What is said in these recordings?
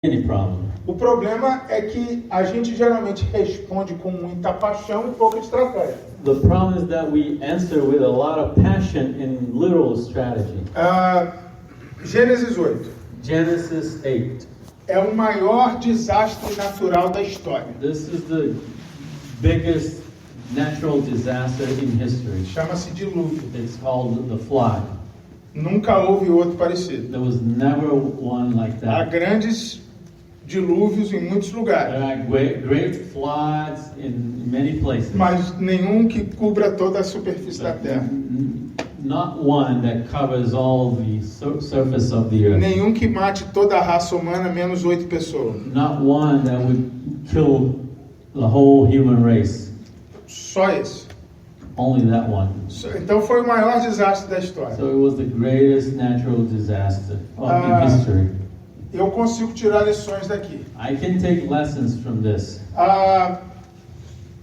any problem. O problema é que a gente geralmente responde com muita paixão e pouca estratégia. The problem is that we answer with a lot of passion and little strategy. Gênesis 8 Genesis 8. é o maior desastre natural da história. This is the biggest natural disaster in history. Chama-se dilúvio. It's called the flood. Nunca houve outro parecido. There was never one like Há that. grandes dilúvios em muitos lugares, There are great floods in many places. mas nenhum que cubra toda a superfície da But terra. not one that covers all the surface of the earth. Nenhum que mate toda a raça humana, menos 8 pessoas. Not one that would kill the whole human race. Só esse. Only that one. Então foi o maior desastre da história. So it was the greatest natural disaster in history. Eu consigo tirar lições daqui. I can take lessons from this.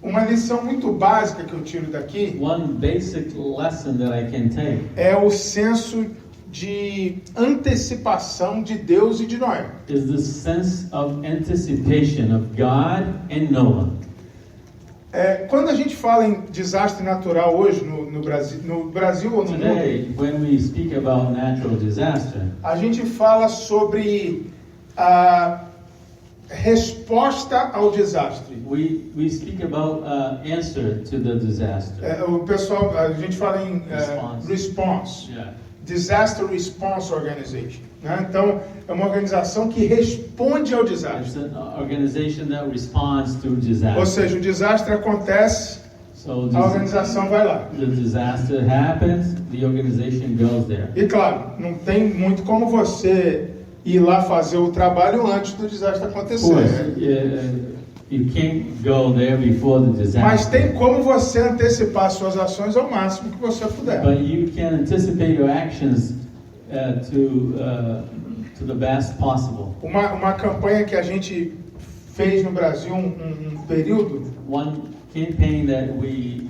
Uma lição muito básica que eu tiro daqui One basic lesson that I can take é o senso de antecipação de Deus e de Noé. is the sense of anticipation of God and Noah. Quando a gente fala em desastre natural hoje no Brasil ou no mundo, Today, when we speak about natural disaster, a gente fala sobre a resposta ao desastre. we speak about answer to the disaster. A gente fala em response. Yeah. Disaster Response Organization. Né? Então, é uma organização que responde ao It's desastre. an organization that responds to disaster. Ou seja, o desastre acontece, So a organização vai lá. the disaster happens, the organization goes there. E claro, não tem muito como você ir lá fazer o trabalho antes do desastre Of acontecer. course, Né? you can't go there before the Mas disaster. tem como você antecipar suas ações ao máximo que você puder. But you can anticipate your actions to the best possible. Uma campanha que a gente fez no Brasil um período One campaign that we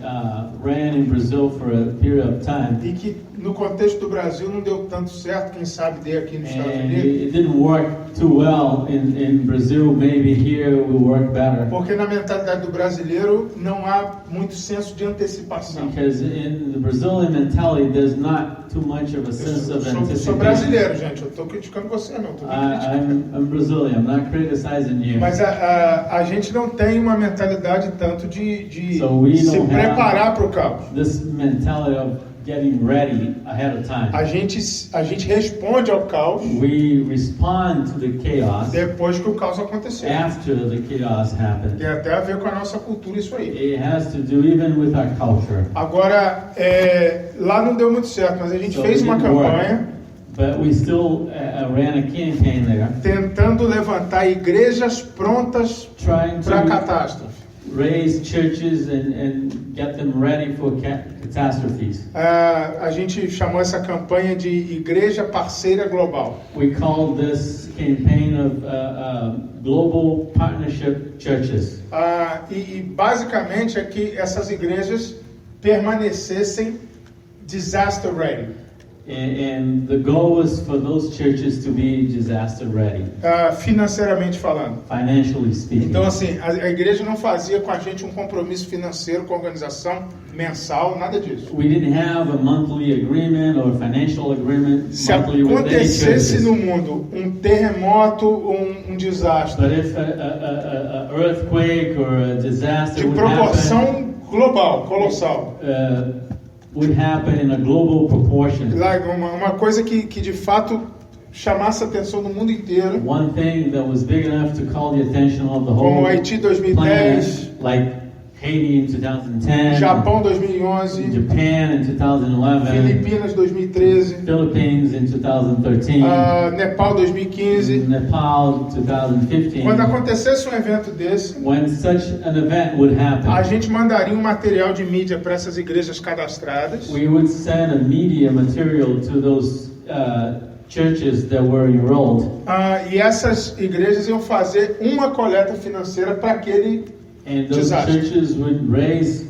ran in Brazil for a period of time, e que no contexto do Brasil não deu tanto certo, quem sabe dê aqui nos Estados and Unidos, it didn't work too well in Brazil. Maybe here it will work better. porque na mentalidade do brasileiro não há muito senso de antecipação. Because in the Brazilian mentality, there's not too much of a sense of Eu sou anticipation. brasileiro, gente, eu estou criticando você, não, estou me criticando. I'm Brazilian. I'm not criticizing you. Mas a gente não tem uma mentalidade tanto de So we se don't preparar para o caos. This mentality of getting ready ahead of time. A gente responde ao caos We respond to the chaos depois que o caos aconteceu. after the chaos happens. Tem até a ver com a nossa cultura isso aí. It has to do even with our culture. Agora, lá não deu muito certo, mas a gente So fez it uma didn't work. campanha But we still ran a campaign there, tentando levantar igrejas prontas trying para a to catástrofe. raise churches and get them ready for catastrophes. A gente chamou essa campanha de Igreja Parceira Global. We called this campaign of Global Partnership Churches. E basicamente é que essas igrejas permanecessem disaster ready. And the goal was for those churches to be disaster ready, Financeiramente falando. financially speaking. Então, assim, a igreja não fazia com a gente um compromisso financeiro com a organização mensal, nada disso. We didn't have a monthly agreement or financial agreement Se monthly with any acontecesse churches. no mundo um terremoto ou um desastre But if a earthquake or a disaster de would happen, proporção global, colossal, would happen in a global proportion. uma coisa que de fato chamasse a atenção do mundo inteiro, One thing that was big enough to call the attention of the como whole Haiti planet, 2010, like Haiti in 2010, Japão 2011, Japan in 2011, Filipinas 2013, Philippines in 2013, Nepal 2015. Nepal 2015. Quando acontecesse um evento desse, When such an event would a happen, gente mandaria um material de mídia para essas igrejas cadastradas. we would send a media material to those churches that were enrolled, E essas igrejas iam fazer uma coleta financeira para aquele and those disaster. churches would raise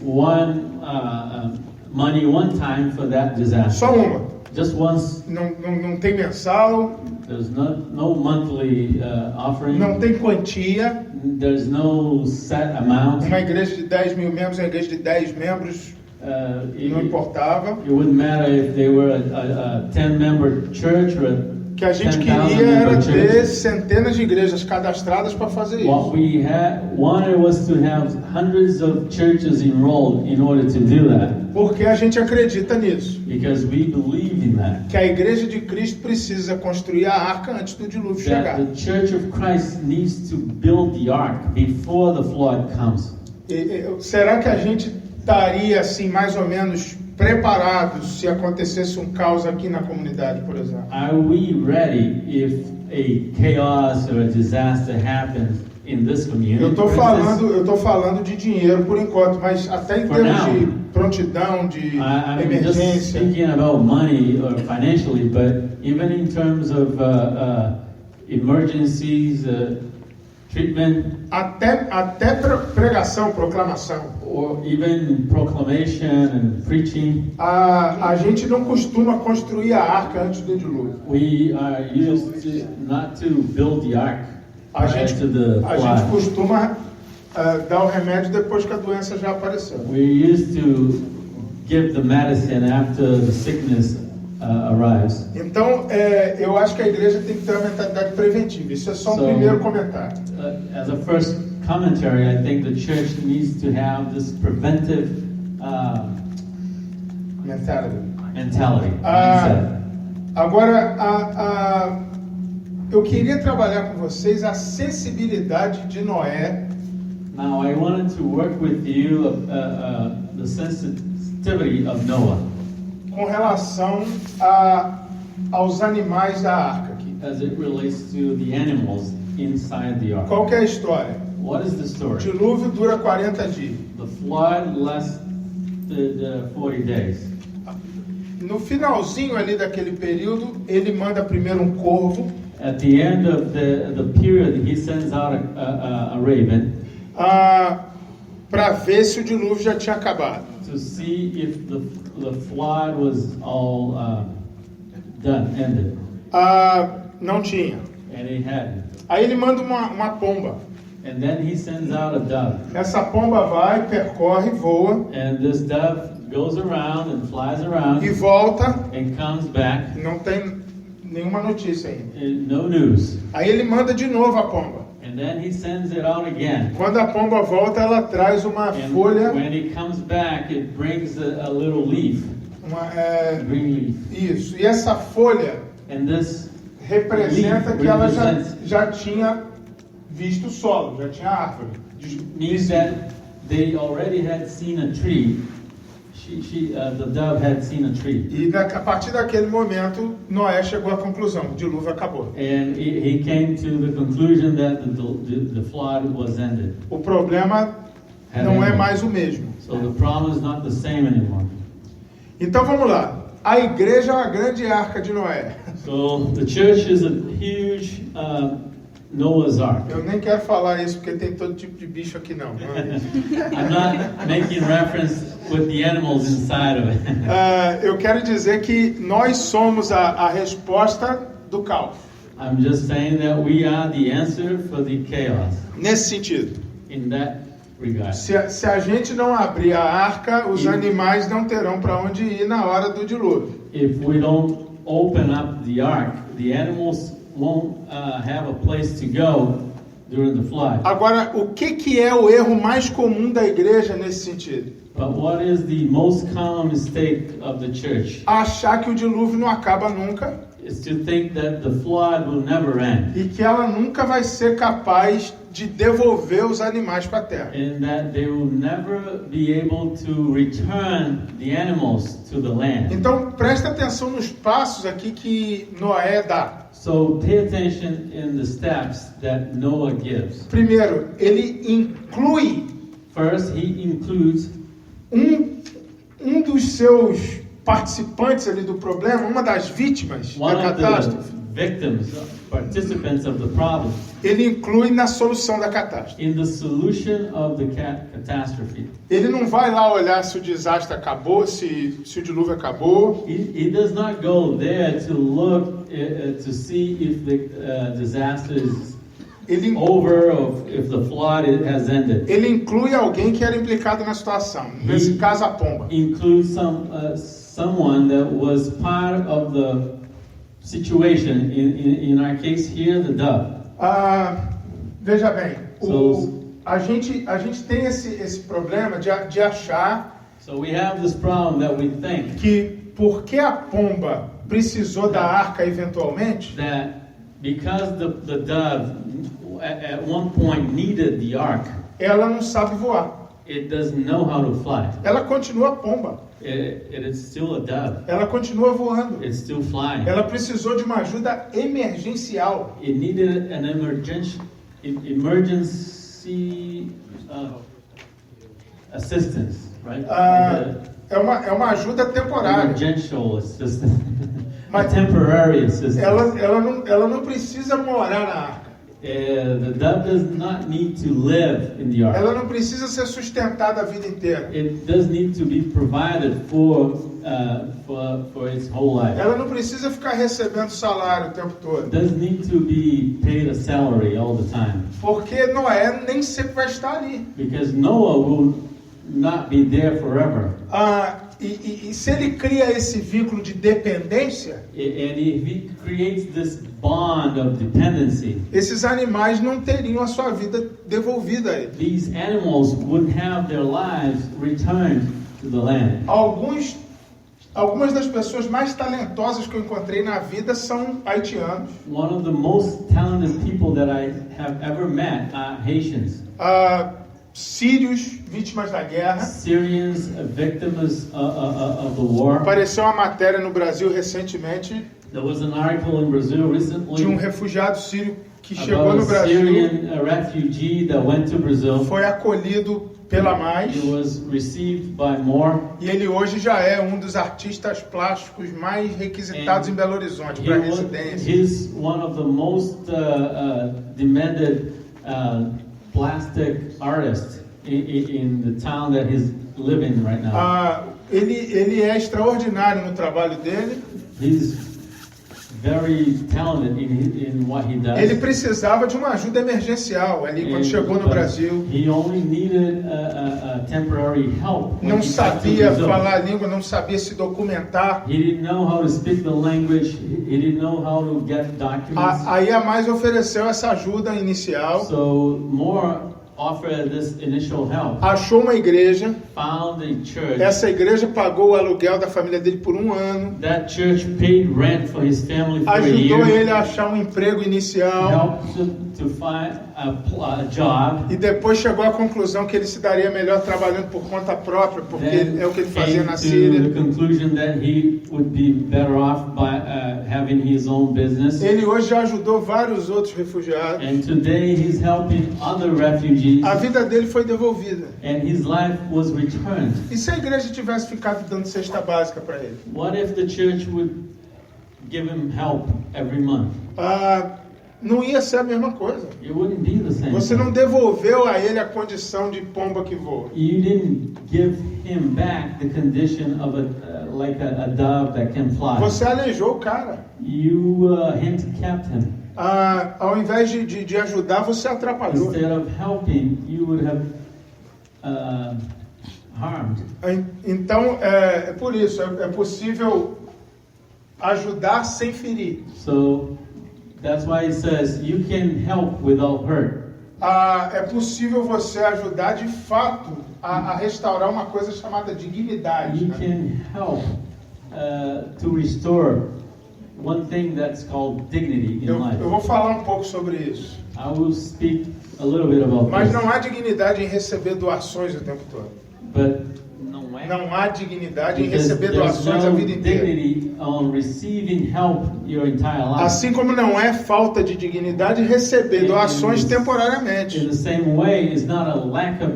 money one time for that disaster. Só uma. just once. Não tem mensal, There's no monthly offering. não tem quantia. There's no set amount. Uma igreja de 10 mil membros, uma igreja de 10 membros, não importava. It wouldn't matter if they were a 10-member church or a O que a gente 10,000 queria era member ter church. centenas de igrejas cadastradas para fazer What isso. we wanted was to have hundreds of churches enrolled in order to do that, Porque a gente acredita nisso. because we believe in that. Que a igreja de Cristo precisa construir a arca antes do dilúvio That chegar. the Church of Christ needs to build the ark before the flood comes. Será que a gente estaria assim mais ou menos preparados se acontecesse um caos aqui na comunidade, por exemplo? Are we ready if a chaos or a disaster happens in this community? Eu estou For instance, falando de dinheiro por enquanto, mas até em For termos now. de prontidão, de I'm just emergência. speaking about money or financially, but even in terms of emergencies, treatment, Até pregação, proclamação. or even proclamation and preaching, A gente não costuma construir a arca antes do dilúvio. we are used to not to build the ark A prior gente, to the a gente flood. costuma dar o remédio depois que a doença já apareceu. We're used to give the medicine after the sickness arrives. Então, eu acho que a igreja tem que ter uma mentalidade preventiva. Isso é só um So- primeiro comentário. As a first commentary, I think the church needs to have this preventive Mentality. mentality. Ah, mindset. Agora, eu queria trabalhar com vocês a sensibilidade de Noé Now, I wanted to work with you the sensitivity of Noah com relação aos animais da arca aqui. as it relates to the animals inside the ark. Qual que é a história? What is the O story? dilúvio dura 40 dias. The flood lasted 40 days. No finalzinho ali daquele período, ele manda primeiro um corvo At the end of the period, he sends out a raven para ver se o dilúvio já tinha acabado. to see if the flood was all done, ended. Não tinha. And it hadn't. Aí ele manda uma pomba. And then he sends out a dove. Essa pomba vai, percorre, voa And this dove goes around and flies around e volta. and comes back. Não tem nenhuma notícia ainda. No news. Aí ele manda de novo a pomba. And then he sends it out again. Quando a pomba volta, ela traz uma And folha, when he comes back, it brings a little leaf, green leaf. isso. E essa folha And this representa leaf que ela represents- já tinha visto o solo, já tinha árvore. means that they already had seen a tree. The dove had seen a tree. E a partir daquele momento, Noé chegou à conclusão: o dilúvio acabou. And he came to the conclusion that the flood was ended. O problema não é mais o mesmo. So the problem is not the same anymore. Então vamos lá. A igreja é uma grande arca de Noé. So the church is a huge Noah's Ark. Eu nem quero falar isso porque tem todo tipo de bicho aqui não. I'm not making reference with the animals inside of it. Eu quero dizer que nós somos a resposta do caos. I'm just saying that we are the answer for the chaos Nesse sentido. in that regard. Se a gente não abrir a arca, os animais não terão para onde ir na hora do dilúvio. If we don't open up the ark, the animals won't have a place to go during the flood. Agora, o que é o erro mais comum da igreja nesse sentido? But what is the most common mistake of the church? Achar que o dilúvio não acaba nunca Is to think that the flood will never end e que ela nunca vai ser capaz de devolver os animais para a terra. and that they will never be able to return the animals to the land. Então, presta atenção nos passos aqui que Noé dá. So pay attention in the steps that Noah gives. Primeiro, ele inclui First, he includes um dos seus participantes ali do problema, uma das vítimas one da of the catástrofe, victims, participants of the problem, ele inclui na solução da catástrofe. in the solution of the catastrophe. Ele não vai lá olhar se o desastre acabou, se o dilúvio acabou. He does not go there to look to see if the disaster is Ele, over or if the flood has ended. ele inclui alguém que era implicado na situação. Nesse caso, a pomba. Includes someone that was part of the situation. In our case here, the dove. Veja bem, So- a gente tem esse problema de achar So we have this problem that we think que porque a pomba precisou da arca eventualmente, that because the dove at one point needed the ark, ela não sabe voar. it doesn't know how to fly. Ela continua pomba. It is still a dove. Ela continua voando. It's still flying. Ela precisou de uma ajuda emergencial. It needed an emergency assistance, right? É uma ajuda temporária. Emergential assistance, a Mas- temporary assistance. Ela não precisa morar na arca. The dove does not need to live in the ark. Ela não precisa ser sustentada a vida inteira. It does need to be provided for its whole life. Ela não precisa ficar recebendo salário o tempo todo. It does need to be paid a salary all the time, Porque Noé nem sempre vai estar ali. because Noah will not be there forever. E se ele cria esse vínculo de dependência, And if he creates this bond of dependency, esses animais não teriam a sua vida devolvida a ele. these animals wouldn't have their lives returned to the land. Algumas das pessoas mais talentosas que eu encontrei na vida são haitianos. One of the most talented people that I have ever met are Haitians. Sírios, vítimas da guerra. Syrians, victims of the war. Apareceu uma matéria no Brasil recentemente There was an article in Brazil recently de refugiado sírio que chegou about no a Brasil, Syrian refugee that went to Brazil. foi acolhido pela Mais, He was received by More. e ele hoje já é um dos artistas plásticos mais requisitados em Belo Horizonte para residência. He's one of the most demanded plastic artists in the town that he's living right now. Ele é extraordinário no trabalho dele. He's very talented in what he does. Ele precisava de uma ajuda emergencial ali quando chegou no But Brasil. He only needed a temporary help. when Não he got to sabia Brazil. falar a língua, não sabia se documentar. He didn't know how to speak the language. He didn't know how to get documents. Aí a Mais ofereceu essa ajuda inicial, So More offered this initial help. achou uma igreja. Found a church. Essa igreja pagou o aluguel da família dele por um ano. That church paid rent for his family for a Ajudou year. ele a achar um emprego inicial. Helped him to find a job. E depois chegou à conclusão que ele se daria melhor trabalhando por conta própria, porque Then é o que ele fazia came na to Síria. the conclusion that he would be better off by having his own business. Ele hoje já ajudou vários outros refugiados. And today he's helping other refugees. A vida dele foi devolvida. And his life was returned. E se a igreja tivesse ficado dando cesta básica para ele? What if the church would give him help every month? Não ia ser a mesma coisa. It wouldn't be the same. Você não devolveu a ele a condição de pomba que voa. You didn't give him back the condition of like a dove that can fly. Você aleijou o cara. You handicapped him. Ao invés de ajudar, você atrapalhou. Instead of helping, you would have harmed. Então, é por isso, é possível ajudar sem ferir. So that's why it says you can help without hurt. É possível você ajudar de fato a restaurar uma coisa chamada dignidade. You Né? can help to restore one thing that's called dignity in life. Eu vou falar um pouco sobre isso. I will speak a little bit about Mas this. não há dignidade em receber doações o tempo todo. But Não há dignidade em because receber there's doações a no vida inteira. dignity on receiving help your entire life. Assim como não é falta de dignidade receber doações In temporariamente. the same way, it's not a lack of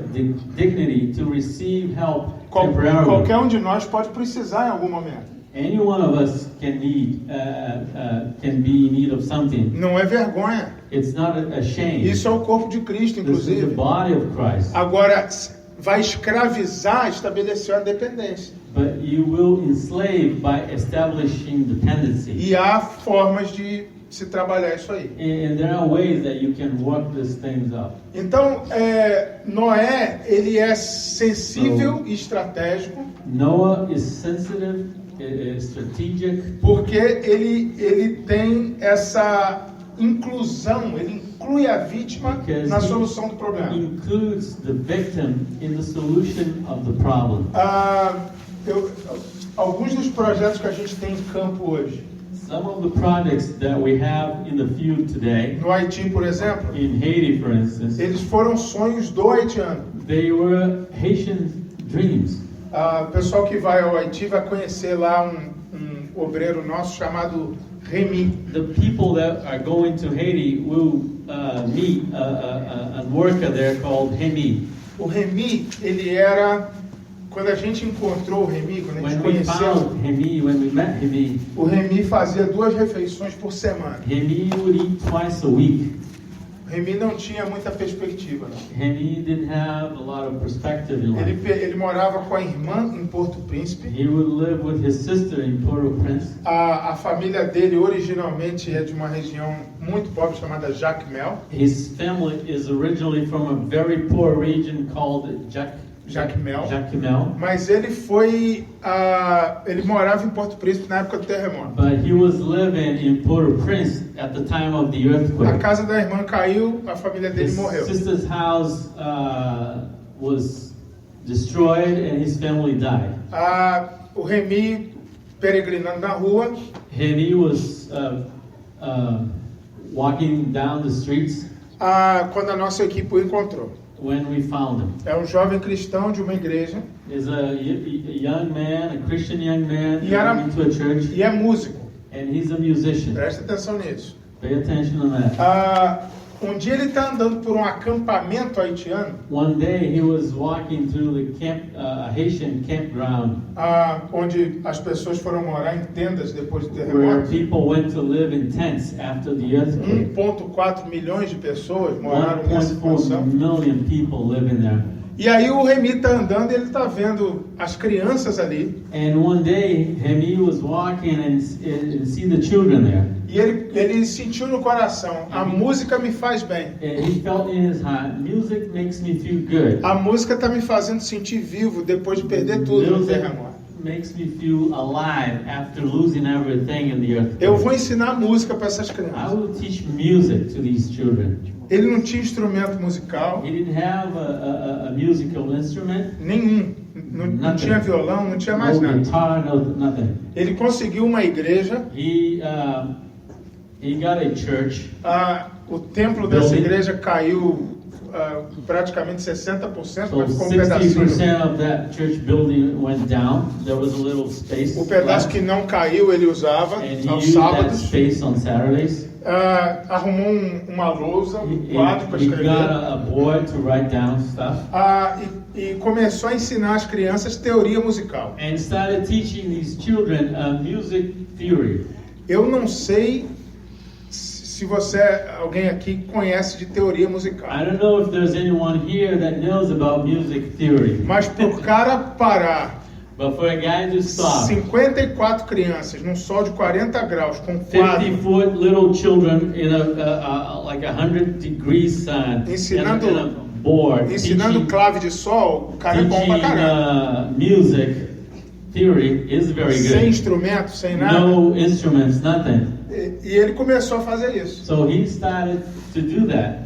dignity to receive help temporarily. Qualquer um de nós pode precisar em algum momento. Any one of us can can be in need of something. Não é vergonha. It's not a shame. Isso é o corpo de Cristo, This is the inclusive. body of Christ. Agora, vai escravizar, estabelecer a dependência. But you will enslave by establishing dependency. E há formas de se trabalhar isso aí. And there are ways that you can work these things out. Então, Noé, ele é sensível e estratégico, Noah is sensitive, strategic, porque ele tem essa inclusão, ele inclui a vítima Because na he solução do problema. includes the victim in the solution of the problem. Alguns dos projetos que a gente tem em campo hoje, Some of the projects that we have in the field today, no Haiti, por exemplo, in Haiti, for instance, eles foram sonhos do haitiano. they were Haitian dreams. O pessoal que vai ao Haiti vai conhecer lá um obreiro nosso chamado Remy. The people that are going to Haiti will meet a worker there called Hemi. O Remy, ele era, quando a gente encontrou o Remy, quando a gente When we conheceu, found Hemi, when we met Hemi, o Remy fazia 2 refeições por semana. Hemi would eat twice a week. O Remy não tinha muita perspectiva, não. Hemi didn't have a lot of perspective in life. Ele morava com a irmã em Porto Príncipe. He would live with his sister in Port-au-Prince. A família dele originalmente é de uma região muito pobre chamada Jacmel. His family is originally from a very poor region called Jacmel. Jacmel. Mas ele morava em Porto Príncipe na época do terremoto. But he was living in Port-au-Prince at the time of the A earthquake. casa da irmã caiu, a família dele His morreu. sister's house was destroyed and his family died. O Remy peregrinando na rua, Hemi was walking down the streets quando a nossa equipe o encontrou. when we found him. É um jovem cristão de uma igreja Is a young man, a Christian young man, E era- going to a church, e é músico. and he's a musician. Presta atenção nisso. Pay attention on that. Um dia ele está andando por um acampamento haitiano, One day he was walking through the Haitian campground onde as pessoas foram morar em tendas depois do where terremoto. people went to live in tents after the earthquake. 1,4 milhões de pessoas moraram nessa 1.4 condição. million people live in there. E aí o Remy está andando e ele está vendo as crianças ali. And one day, Hemi was walking and see the children there. E ele sentiu no coração, a música me faz bem. And he felt in his heart, music makes me feel good. A música está me fazendo sentir vivo depois de perder tudo no Music terremoto. makes me feel alive after losing everything in the earthquake. Eu vou ensinar música para essas I crianças. will teach music to these children. Ele não tinha instrumento musical He didn't have a musical instrument, nenhum. Não Nothing. tinha violão, não tinha mais no nada. guitar, nothing. Ele conseguiu uma igreja. He got a church. O templo dessa Building. igreja caiu praticamente 60%, So mas ficou um pedacinho. 60% of that church building went down. There was a little space O pedaço left, que não caiu ele usava and he aos used that sábados. space on Saturdays. Arrumou uma lousa, um quadro para He got escrever. a board to write down stuff E começou a ensinar às crianças teoria musical. and started teaching these children music theory. Eu não sei se alguém aqui conhece de teoria musical. I don't know if there's anyone here that knows about music theory, Mas por cara parar but for a guy to stop 54 crianças num sol de 40 graus com quadro 50-foot little children in like 100 degrees sun Ensinando- in a board ensinando teaching, clave de sol, o cara é bom pra caramba. music theory is very Sem good. instrumento, sem nada. No instruments, nothing. E ele começou a fazer isso. So he started to do that.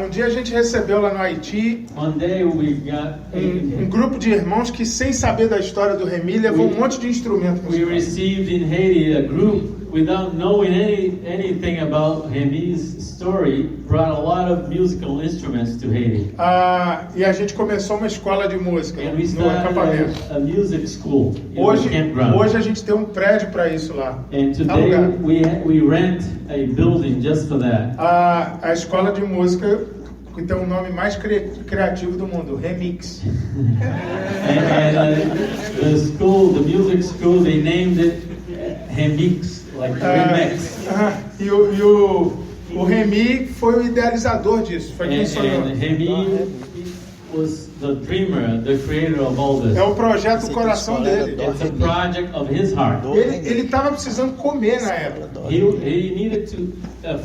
Um dia a gente recebeu lá no Haiti One day we got um grupo de irmãos que, sem saber da história do Remy, levou um monte de instrumento we musical. received in Haiti a group without knowing anything about Hemi's story, brought a lot of musical instruments to Haiti. E a gente começou uma escola de música And we no started acampamento. a music school in the Hoje campground. a gente tem um prédio para isso lá. And today Alugado. we rent a building just for that. A escola de música que tem o nome mais criativo do mundo, Remix. The school, the music school, they named it Remix, like remix. E o Remy foi o idealizador disso, foi quem sonhou. And Remy was the dreamer, the creator of all this. É o projeto do coração dele. It's a project of his heart. Ele estava precisando comer na época. He needed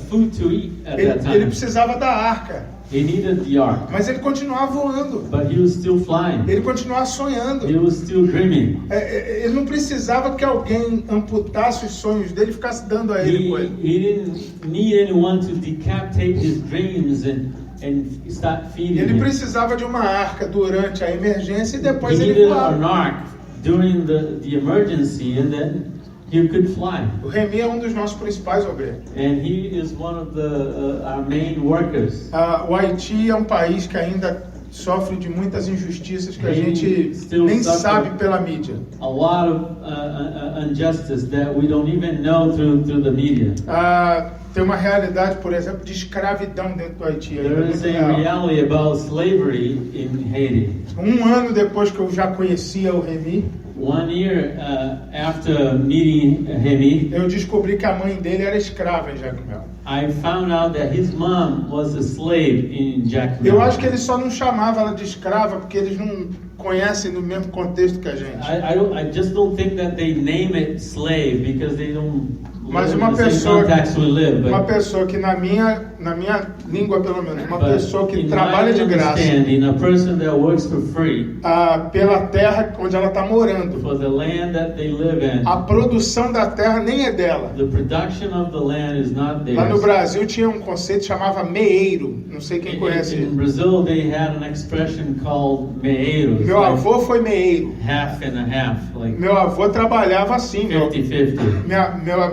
food to eat at that Ele time. precisava da arca. He needed the ark, Mas ele continuava voando. but he was still flying. Ele continuava sonhando. He was still dreaming. Ele não precisava que alguém amputasse os sonhos dele e ficasse dando a ele coisa. He didn't need anyone to decapitate his dreams and start feeding Ele him. precisava de uma arca durante a emergência e depois He ele needed voava. an ark during the emergency, and then he could fly. O Remy é um dos nossos principais obreiros. And he is one of our main workers. O Haiti é um país que ainda sofre de muitas injustiças que a He gente still nem suffer. sabe pela mídia. A lot of injustice that we don't even know through the media. Tem uma realidade, por exemplo, de escravidão dentro do Haiti. ainda There muito is a real. reality about slavery in Haiti. Um ano depois que eu já conhecia o Remy, 1 year after meeting Remy, eu descobri que a mãe dele era escrava em Jacmel. I found out that his mom was a slave in Jacmel. Eu acho que ele só não chamava ela de escrava porque eles não conhecem no mesmo contexto que a gente. I just don't think that they name it slave because they don't Mas live uma in the same pessoa, context we live. But, uma pessoa que na minha língua pelo menos, uma but pessoa que in trabalha my de graça understanding, a person that works for free pela terra onde ela está morando. for the land that they live in, A produção da terra nem é dela. the production of the land is not Lá no theirs. Brasil tinha um conceito que chamava meeiro. Não sei quem conhece In isso. Brazil, they had an expression called meeiros, Meu like avô foi meeiro. half and a half, like Meu avô trabalhava assim. 50-50.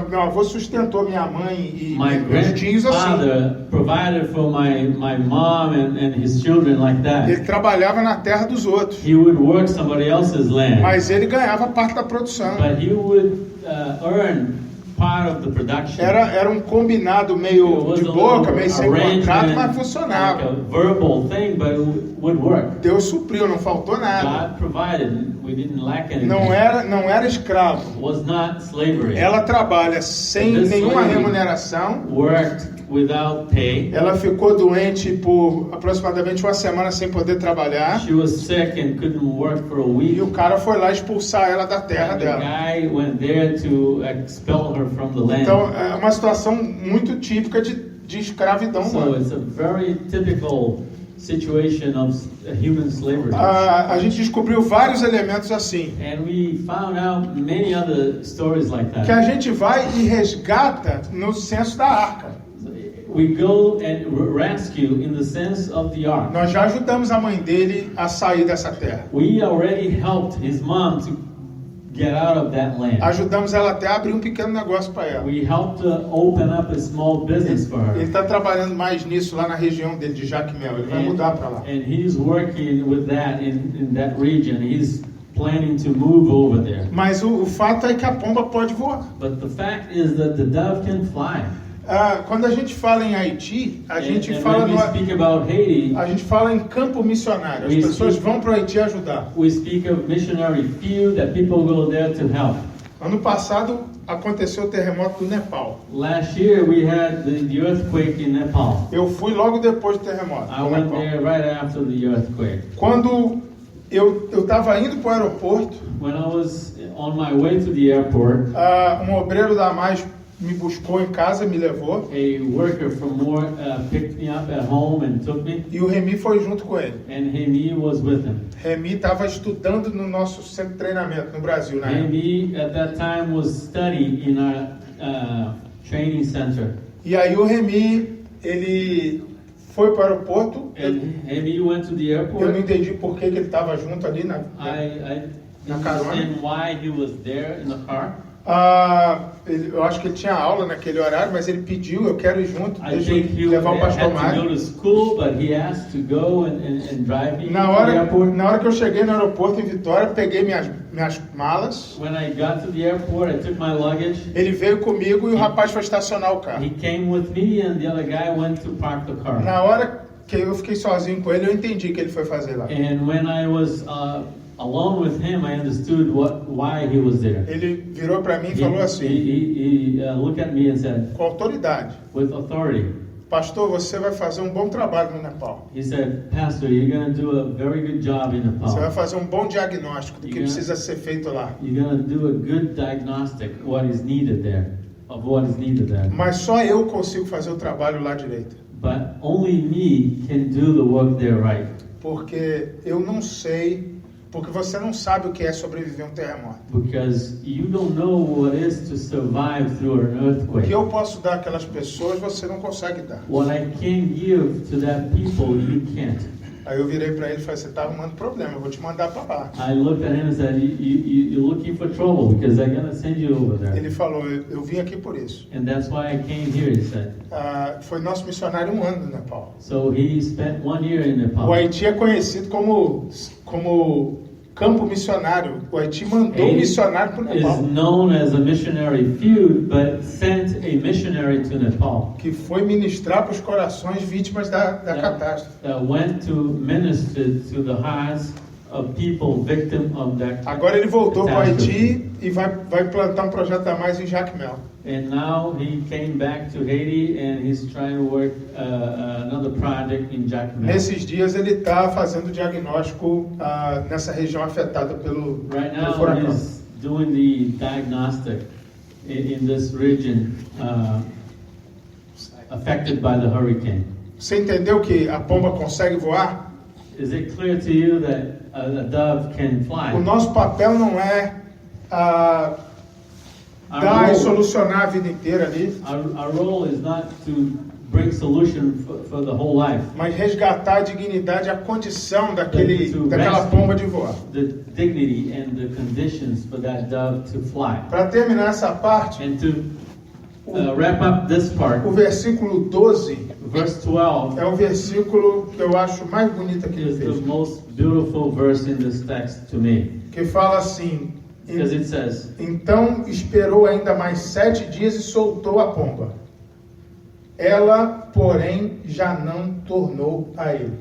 Meu avô sustentou minha mãe e My meus tios assim. grandfather provided for my mom and his children like that. Ele trabalhava na terra dos outros. He would work somebody else's land, Mas ele ganhava parte da produção. but he would earn part of the production. Era um combinado It meio was de a boca, little meio sem contrato, arrangement, mas like funcionava. a verbal thing, but it would work. Deus supriu, não faltou nada. God provided. We didn't lack anything. Não era escravo. It was not slavery. Ela trabalha sem This nenhuma lady remuneração. worked without pay. Ela ficou doente por aproximadamente uma semana sem poder trabalhar. She was sick and couldn't work for a week. E o cara foi lá expulsar ela da terra And the dela. guy went there to expel her from the land. Então é uma situação muito típica de escravidão So humana. it's a very typical situation of human slavery. A gente descobriu vários elementos assim, And we found out many other stories like que a that. gente vai e resgata no senso da arca. We go and rescue in the sense of the ark. Nós já ajudamos a mãe dele a sair dessa terra. We already helped his mom to get out of that land. Ajudamos ela até a abrir um pequeno negócio para ela. We helped to open up a small business for Ele her. está trabalhando mais nisso lá na região dele, de Jacmel. Ele vai mudar para lá. And he's working with that in that region. He's planning to move over there. Mas o fato é que a pomba pode voar. But the fact is that the dove can fly. Quando a gente fala em Haiti, a gente And fala when we speak about Haiti, a gente fala em campo missionário. As We pessoas speak- vão para o Haiti ajudar. we speak of missionary field that people go there to help. Ano passado aconteceu o terremoto do Nepal. Last year we had the earthquake in Nepal. Eu fui logo depois do terremoto. I no went Nepal. there right after the earthquake. Quando eu estava indo para o aeroporto, When I was on my way to the airport, um obreiro da Mais me buscou em casa, me levou, a worker from work picked me up at home and took me, e o Remy foi junto com ele. and Remy was with him. Remy estava estudando no nosso centro de treinamento no Brasil, na época. Remy at that time was studying in our training center, E aí o Remy, ele foi para o aeroporto. and Remy went to the Eu não airport. entendi por que ele estava junto ali na I Na didn't carona? understand why he was there in the car. Eu acho que ele tinha aula naquele horário, mas ele pediu, eu quero ir junto, I deixa think he eu levar o pastor had to go Mário. to school, but he asked to go and drive me Na to the airport. hora que eu cheguei no aeroporto em Vitória, peguei minhas malas, When I got to the airport, I took my luggage. ele veio comigo e o rapaz foi estacionar o carro. He came with me, and the other guy went to park the car. Na hora que eu fiquei sozinho com ele, eu entendi o que ele foi fazer lá. And when I was alone with him, I understood why he was there. Ele virou para mim e falou assim, He looked at me and said, com autoridade, with authority, pastor, você vai fazer um bom trabalho no Nepal. he said, Pastor, you're going to do a very good job in Você vai Nepal. fazer um bom diagnóstico do que Yeah. precisa ser feito lá. You're going to do a good diagnostic what is needed there, of what is needed there. Mas só eu consigo fazer o trabalho lá direito. But only me can do the work there right. Porque eu não sei, porque você não sabe o que é sobreviver a um terremoto. Because you don't know what it is to survive through an O que earthquake. eu posso dar àquelas pessoas, você não consegue dar. What I can give to that people, you can't. Aí eu virei para ele e falei, você está arrumando problema, eu vou te mandar para lá. I looked at him and said, you're looking for trouble because they're going to send you over there. Ele falou, eu vim aqui por isso. And that's why I came here, he said. Foi nosso missionário 1 ano no Nepal. So he spent 1 year in O Nepal. Haiti é conhecido como campo missionário. O Haiti mandou um missionário para o Is Nepal, known as a missionary feud, but sent a missionary to Nepal. que foi ministrar para os corações vítimas da catástrofe. Went to minister to the hearts of people victim of that Agora ele voltou para o catastrophe. Haiti e vai plantar um projeto a mais em Jacmel. And now he came back to Haiti and he's trying to work another project in Jacmel. Nesses dias ele está fazendo diagnóstico nessa região afetada pelo Right now furacão. he's doing the diagnostic in this region affected by the hurricane. Você entendeu que a pomba consegue voar? Is it clear to you that a dove can fly? O nosso papel não é Our dar e role, solucionar a vida inteira ali, our role is not to bring solution for the whole life. mas resgatar a dignidade, a condição daquela rescue pomba de voar. the dignity and the conditions for that dove to fly. Para terminar essa parte, And to wrap up this part, o versículo 12 verse 12 é o versículo que eu acho mais bonito aqui no is the texto, most beautiful verse in this text to me. que fala assim, Because it says, então esperou ainda mais 7 dias e soltou a pomba. Ela, porém, já não tornou a ele.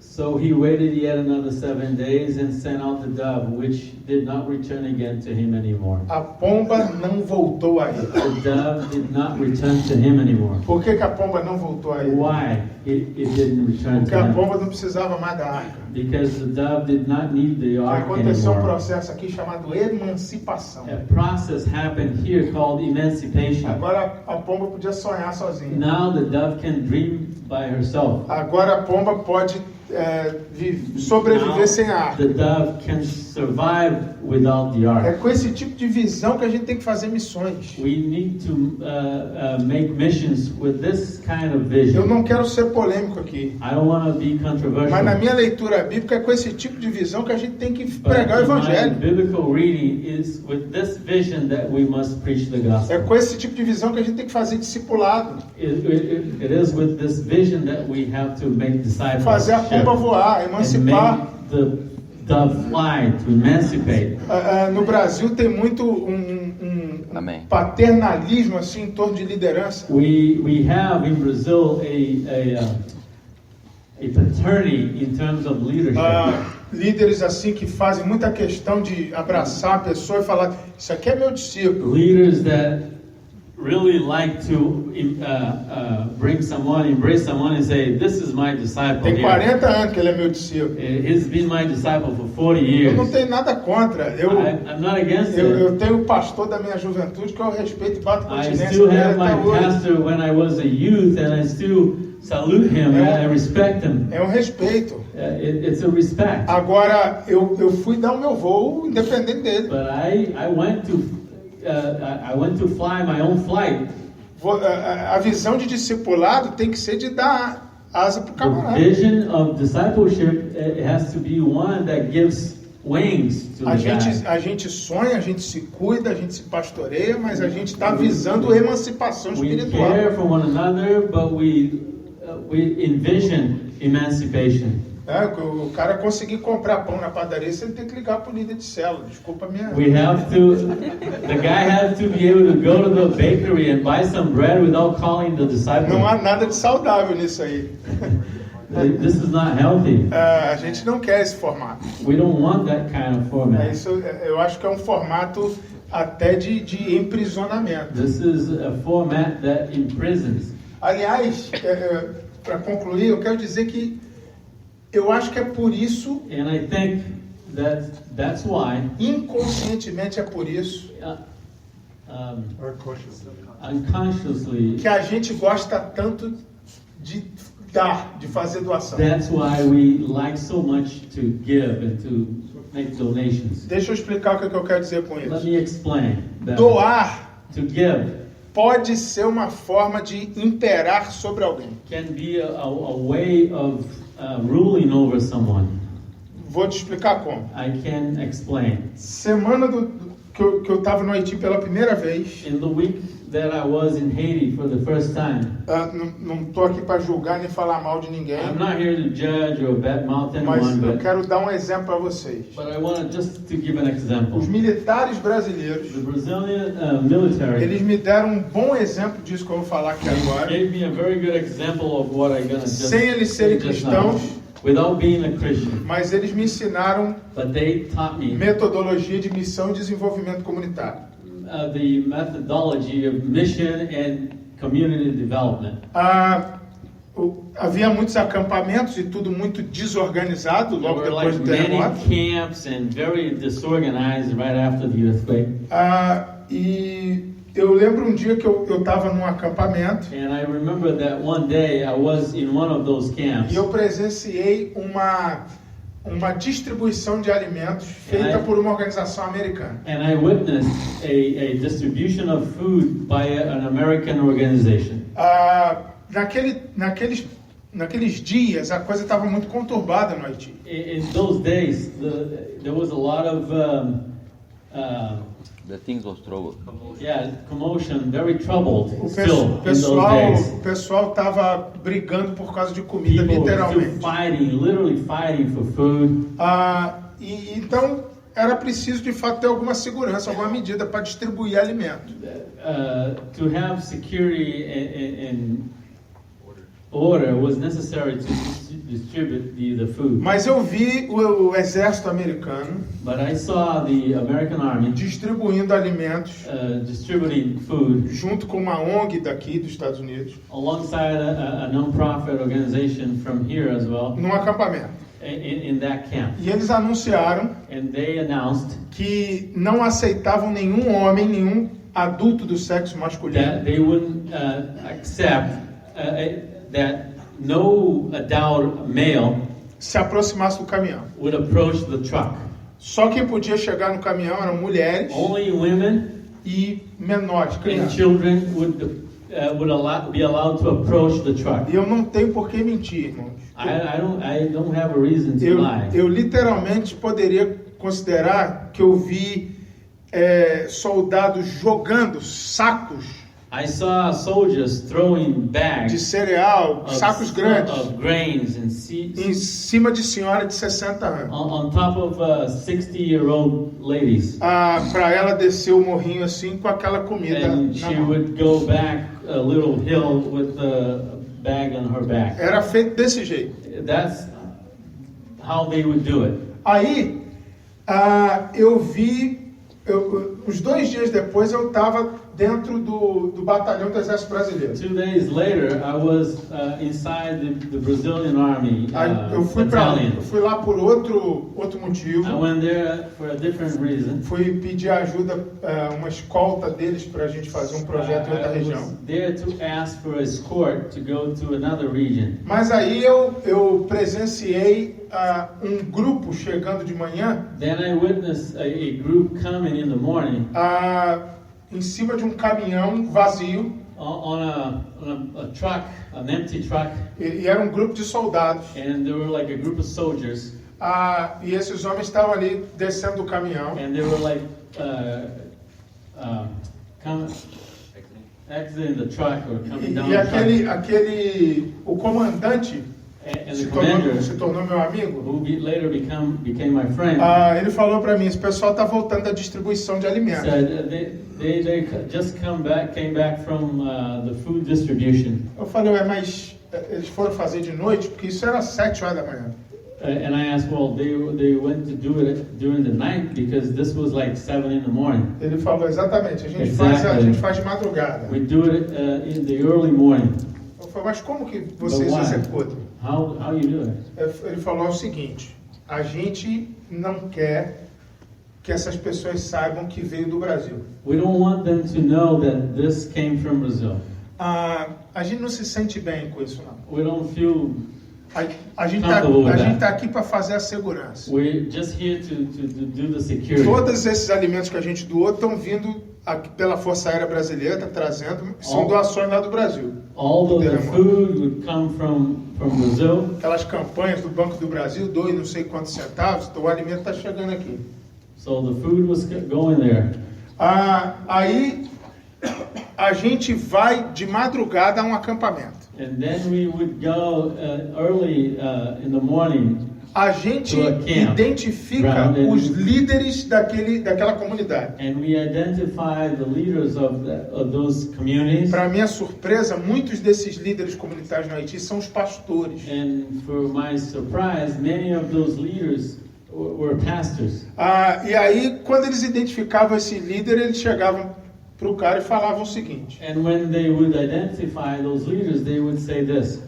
so he waited yet another 7 days and sent out the dove, which did not return again to him anymore. A pomba não voltou a ele. The dove did not return to him anymore. Por que a pomba não voltou a ele? Why it didn't return Porque to a him? pomba não precisava mais da arca. Because the dove did not need the ark Aconteceu um anymore. processo aqui chamado emancipação. A process happened here called emancipation. Agora a pomba podia sonhar sozinha. Now the dove can dream by herself. Agora a pomba pode sobreviver Now sem a arca. the dove can survive without the É ark. com esse tipo de visão que a gente tem que fazer missões. We need to make missions with this kind of Eu vision. não quero ser polêmico aqui, I don't want to be mas na controversial. minha leitura bíblica é com esse tipo de visão que a gente tem que But pregar o in my evangelho. biblical reading is with this vision that we must preach the É gospel. com esse tipo de visão que a gente tem que fazer discipulado. It is with this vision that we have to make disciples. Fazer a pomba voar, And emancipar. make the dove fly, to emancipate. No Brasil tem muito Amém. paternalismo assim em torno de liderança. We have in Brazil a paternity in terms of leadership. Líderes assim que fazem muita questão de abraçar a pessoa e falar: isso aqui é meu discípulo. Leaders that really like to bring someone, embrace someone and say, this is my disciple Tem here. 40 anos que ele é meu discípulo. He's been my disciple for 40 years. Eu não tenho nada contra. I'm not against Eu it. tenho o pastor da minha juventude que eu respeito e bato I continência still dele have até my hoje. pastor when I was a youth, and I still salute him and I respect him. É um respeito. It's a respect. Agora, eu fui dar o meu voo independente dele. But I went to fly my own flight. A visão de discipulado tem que ser de dar asa para o The camarada. vision of discipleship it has to be one that gives wings to A the guy. gente sonha, a gente se cuida, a gente se pastoreia, mas a gente está visando emancipação We espiritual. care for one another, but we envision emancipation. O cara conseguir comprar pão na padaria, você tem que ligar para o líder de célula. Desculpa a minha... The guy has to be able to go to the bakery and buy some bread without calling the disciple. Não há nada de saudável nisso aí. This is not healthy. A gente não quer esse formato. We don't want that kind of format. Eu acho que é um formato até de emprisionamento. This is a format that imprisons. Aliás, para concluir, eu quero dizer que eu acho que é por isso, And I think that's why inconscientemente é por isso, unconsciously, que a gente gosta tanto de dar, de fazer doação. that's why we like so much to give and to make donations. Deixa eu explicar o que eu quero dizer com Let isso. me explain that. Doar To give pode ser uma forma de imperar sobre alguém. can be a way of ruling over someone. Vou te explicar como. I can explain. Semana que eu estava no Haiti pela primeira vez, In the week that I was in Haiti for the first time, não estou aqui para julgar nem falar mal de ninguém, I'm not here to judge or badmouth mas anyone, eu quero dar um exemplo para vocês. but I want just to give an example. Os militares brasileiros, The Brazilian military eles me deram um bom exemplo disso que eu vou falar aqui agora, gave me a very good example of what I'm gonna just sem eles serem say just now, cristãos, without being a Christian. mas eles me ensinaram But they taught me metodologia de missão e desenvolvimento comunitário. the methodology of mission and community development. Havia muitos acampamentos e tudo muito desorganizado There logo were depois like do terremoto. many camps and very disorganized right after the earthquake. E eu lembro um dia que eu estava num acampamento And I remember that one day I was in one of those camps. e eu presenciei uma distribuição de alimentos feita por uma organização americana. And I witnessed a distribution of food by an American organization. Naqueles dias a coisa estava muito conturbada no Haiti. In those days, there was a lot of The things was trouble. commotion, very troubled O still in those days. pessoal estava brigando por causa de comida, People were still literalmente. literally fighting for food. Então era preciso de fato ter alguma segurança, alguma medida para distribuir alimento. To have security and order was necessary to distribute the food. Mas eu vi o exército americano But I saw the American Army distribuindo alimentos distributing food junto com uma ONG daqui dos Estados Unidos alongside a non-profit organization from here as well num acampamento. in that camp. E eles anunciaram And they announced que não aceitavam nenhum homem, nenhum adulto do sexo masculino that they wouldn't accept that no adult male se aproximasse do caminhão. would approach the truck. Só quem podia chegar no caminhão eram mulheres Only women e menores, and crianças. children would be allowed to approach the truck. E eu não tenho por que mentir, irmãos. I don't have a reason to lie. Eu literalmente poderia considerar que eu vi soldados jogando sacos I saw soldiers throwing de bags cereal, sacos grandes, of grains and em cima de senhora de 60 anos. on top of 60-year-old ladies. Para ela descer o morrinho assim com aquela comida And na she mão. would go back a little hill with a bag on her back. Era feito desse jeito. That's how they would do it. Aí, eu vi, uns 2 dias depois eu estava dentro do batalhão do Exército Brasileiro. 2 days later, I was inside the Brazilian Army Eu battalion. fui lá por outro motivo. I went there for a different reason. Fui pedir ajuda, uma escolta deles para a gente fazer um projeto em outra I was região. there to ask for escort to go to another region. Mas aí eu presenciei um grupo chegando de manhã Then I witnessed a group coming in the morning em cima de um caminhão vazio on a truck, an empty truck, e era um grupo de soldados. and there were like a group of soldiers, E esses homens estavam ali descendo do caminhão. and they were like exiting the truck or coming down E the truck. o comandante And the commander, se tornou meu amigo, who later became my friend, ele falou para mim, esse pessoal está voltando da distribuição de alimentos. said they just came back from the food distribution. Eu falei, mas eles foram fazer de noite? Porque isso era 7 horas da manhã. And I asked, well, they went to do it during the night because this was like 7 in the morning. Ele falou, exatamente, a gente Exactly. faz de madrugada. We do it in the early morning. Eu falei, mas como que vocês But why? executam? How you do it? Ele falou o seguinte, a gente não quer que essas pessoas saibam que veio do Brasil. We don't want them to know that this came from Brazil. A gente não se sente bem com isso, não. We don't feel. A gente tá aqui para fazer a segurança. We're just here to do the security. Todos esses alimentos que a gente doou estão vindo aqui pela Força Aérea Brasileira, está trazendo, são doações lá do Brasil. All of the food would come from Brazil. Aquelas campanhas do Banco do Brasil, doe não sei quantos centavos, então o alimento está chegando aqui. So the food was going there. Aí a gente vai de madrugada a um acampamento. And then we would go early in the morning. A gente identifica os líderes daquela comunidade. And we identify the leaders of those communities. Para minha surpresa, muitos desses líderes comunitários no Haiti são os pastores. And for my surprise, many of those leaders were pastors. E aí, quando eles identificavam esse líder, eles chegavam para o cara e falavam o seguinte. And when they would identify those leaders, they would say this.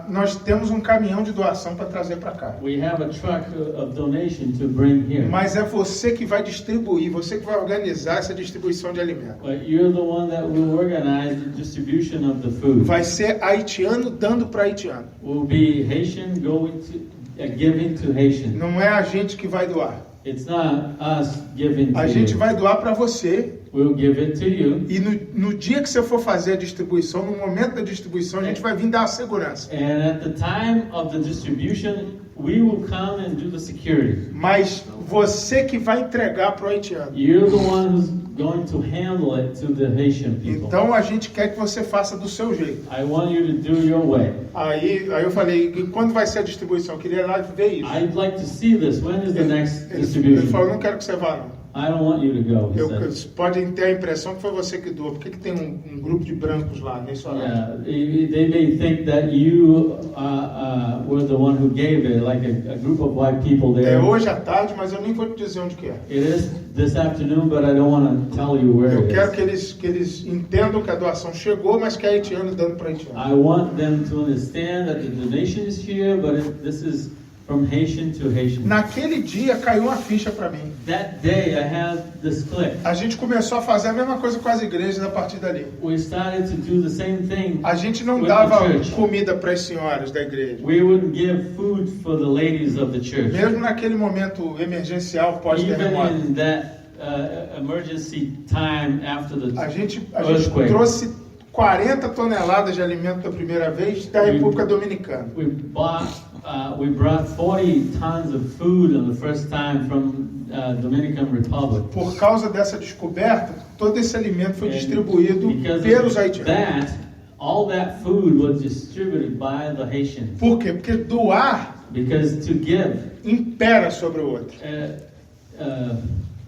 Nós temos um caminhão de doação para trazer para cá. We have a truck of donation to bring here. Mas é você que vai distribuir, você que vai organizar essa distribuição de alimentos. But you're the one that will organize the distribution of the food. Vai ser haitiano dando para haitiano. Will be Haitian going to giving to Haitian. Não é a gente que vai doar. It's not us giving to A gente you. vai doar para você. We'll give it to you. E no dia que você for fazer a distribuição, no momento da distribuição, a gente vai vir dar a segurança. And at the time of the distribution, we will come and do the security. Mas você que vai entregar para o haitiano. You're the one who's going to handle it to the Haitian people. Então a gente quer que você faça do seu jeito. I want you to do your way. Aí eu falei, e quando vai ser a distribuição? Eu queria ir lá ver isso. I'd like to see this. When is the next Ele distribution? falou, não quero que você vá, não. I don't want you to go, he said. Podem ter a impressão que foi você que doou. Por que tem um grupo de brancos lá nesse horário? Yeah, they may think that you were the one who gave it, like a group of white people there. É hoje à tarde, mas eu nem vou te dizer onde que é. It is this afternoon, but I don't want to tell you where Eu it quero is. que eles entendam que a doação chegou, mas que é haitiano dando para haitiano. I want them to understand that the donation is here, but this is from Haitian to Haitian. Naquele dia caiu uma ficha para mim. That day I had this click. A gente começou a fazer a mesma coisa com as igrejas a partir dali. We started to do the same thing. A gente não with dava the church. comida para as senhoras da igreja. We would give food for the ladies of the church. Mesmo naquele momento emergencial Even pós-terremoto. in that emergency time after the A gente earthquake. trouxe 40 toneladas de alimento da primeira vez da República Dominicana. We brought 40 tons of food on the first time from Dominican Republic. Por causa dessa descoberta, todo esse alimento foi And distribuído because pelos of haitianos. all that food was distributed by the Haitians. Por quê? Porque doar Because to give impera sobre o outro.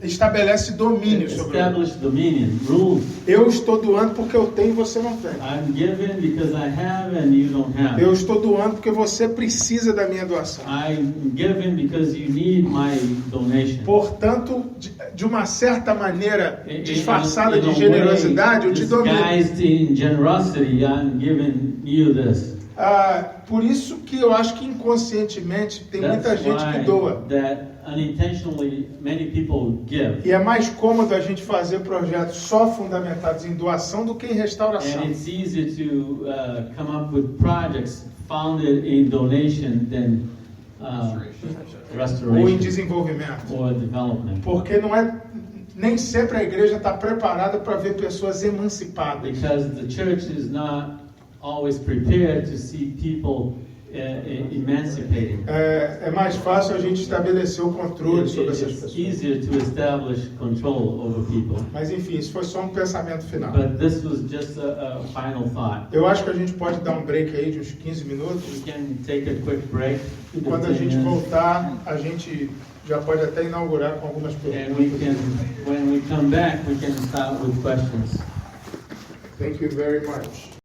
Estabelece domínio sobre o outro. establish dominion, rule. Eu estou doando porque eu tenho e você não tem. I'm giving because I have and you don't have. Eu estou doando porque você precisa da minha doação. I'm giving because you need my donation. Portanto, de uma certa maneira disfarçada In de a generosidade, eu way, te domino. disguised in generosity, I'm giving you this. Por isso que eu acho que inconscientemente tem muita That's gente que why doa. that unintentionally many people give. E é mais cômodo a gente fazer projetos só fundamentados em doação do que em restauração. And it's easier to come up with projects founded in donation than restoration Ou em desenvolvimento. or development. Porque nem sempre a igreja está preparada para ver pessoas emancipadas. Because the church is not always prepared to see people emancipating. É mais fácil a gente estabelecer o controle sobre essas It's pessoas. easier to establish control over people. Mas enfim, isso foi só um pensamento final. But this was just a final thought. Eu acho que a gente pode dar um break aí de uns 15 minutos. We can take a quick break. E quando a 15 gente minutes. voltar, a gente já pode até inaugurar com algumas And we perguntas. can, when we come back, we can start with questions. Thank you very much.